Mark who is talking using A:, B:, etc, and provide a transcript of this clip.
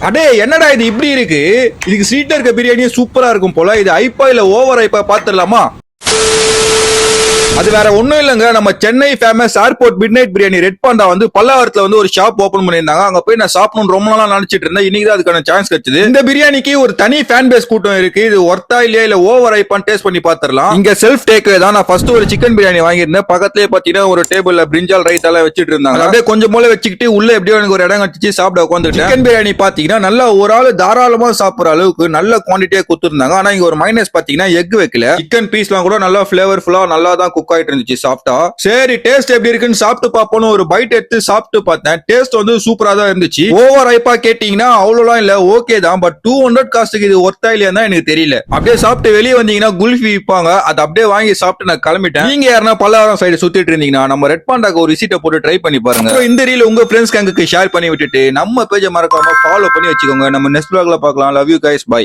A: அடே என்னடா இது இப்படி இருக்கு? இதுக்கு ஸ்ட்ரீட்ல இருக்க பிரியாணியே சூப்பரா இருக்கும் போல. இது ஐப்பா இல்ல ஓவர் ஐப்பா பாத்துடலாமா? அது வேற ஒண்ணும் இல்லங்க, நம்ம Chennai famous airport midnight biryani red Panda வந்து பல்லாவரத்துல வந்து ஒரு ஷாப் ஓபன் பண்ணிருந்தாங்க. அங்க போய் நான் சாப்பிடணும்னு ரொம்ப நாளா நினைச்சிட்டு இருந்தேன். இன்னைக்கு தான் அதுக்கான சான்ஸ் கிடைச்சது. இந்த பிரியாணிக்கு ஒரு தனி ஃபேன் பேஸ் கூட்டம் இருக்கு. இது ஒர்த்தா இல்லையா இல்ல ஓவர் ஐப்பான்னு டேஸ்ட் பண்ணி பாத்துறலாம். இங்க செல்ஃப் டேக்அவே தான். நான் ஃபர்ஸ்ட் ஒரு சிக்கன் பிரியாணி வாங்கியிருந்தேன். பக்கத்துலயே பாத்தீங்கன்னா ஒரு டேபிள்ல பிரிஞ்சால் ரைட் எல்லாம் வச்சிட்டு இருந்தாங்க. அப்படியே கொஞ்சம் போல வச்சுக்கிட்டு உள்ள எப்படியோ எனக்கு ஒரு இடம் கட்டிச்சு சாப்பிட உட்காந்துட்டேன். சிக்கன் பிரியாணி பாத்தீங்கன்னா நல்லா ஒரு ஆள் தாராளமா சாப்பிடுற அளவுக்கு நல்ல குவான்டிட்டியா கொடுத்துருந்தாங்க. ஆனா இங்க ஒரு மைனஸ் பாத்தீங்கன்னா எக் வைக்கல. சிக்கன் பீஸ்லாம் கூட நல்லா பிளேவர்ஃபுல்லா நல்லா தான் குக் ஆயிட்டு இருந்துச்சு சாப்பிட்டா. சரி டேஸ்ட் எப்படி இருக்குன்னு சாப்பிட்டு பாப்போம் ஒரு பைட் எடுத்து சாப்பிட்டு பார்த்தேன். டேஸ்ட் வந்து சூப்பரா தான் இருந்துச்சு. ஓவர் ஐப்பா கேட்டீங்கன்னா அவ்வளவுலாம் இல்ல, ஓகே தான். பட் 200 காஸ்ட்டுக்கு இது ஒர்த்தா இல்லையா தான் எனக்கு தெரியல. அப்படியே சாப்பிட்டு வெளியே வந்தீங்கன்னா குல்ஃபி விற்பாங்க, அதை அப்படியே வாங்கி சாப்பிட்டு நான் கிளம்பிட்டேன். நீங்க யாருன்னா பல்லாவரம் சைடு சுத்திட்டு இருந்தீங்கன்னா நம்ம ரெட் பாண்டாக்கு ஒரு விசிட்ட போட்டு ட்ரை பண்ணி பாருங்க. இந்த ரீல் உங்க ஃப்ரெண்ட்ஸ் கேங்குக்கு ஷேர் பண்ணி விட்டுட்டு நம்ம பேஜை மறக்காம ஃபாலோ பண்ணி வச்சுக்கோங்க. நம்ம நெக்ஸ்ட் vlogல பார்க்கலாம். Love you guys, by.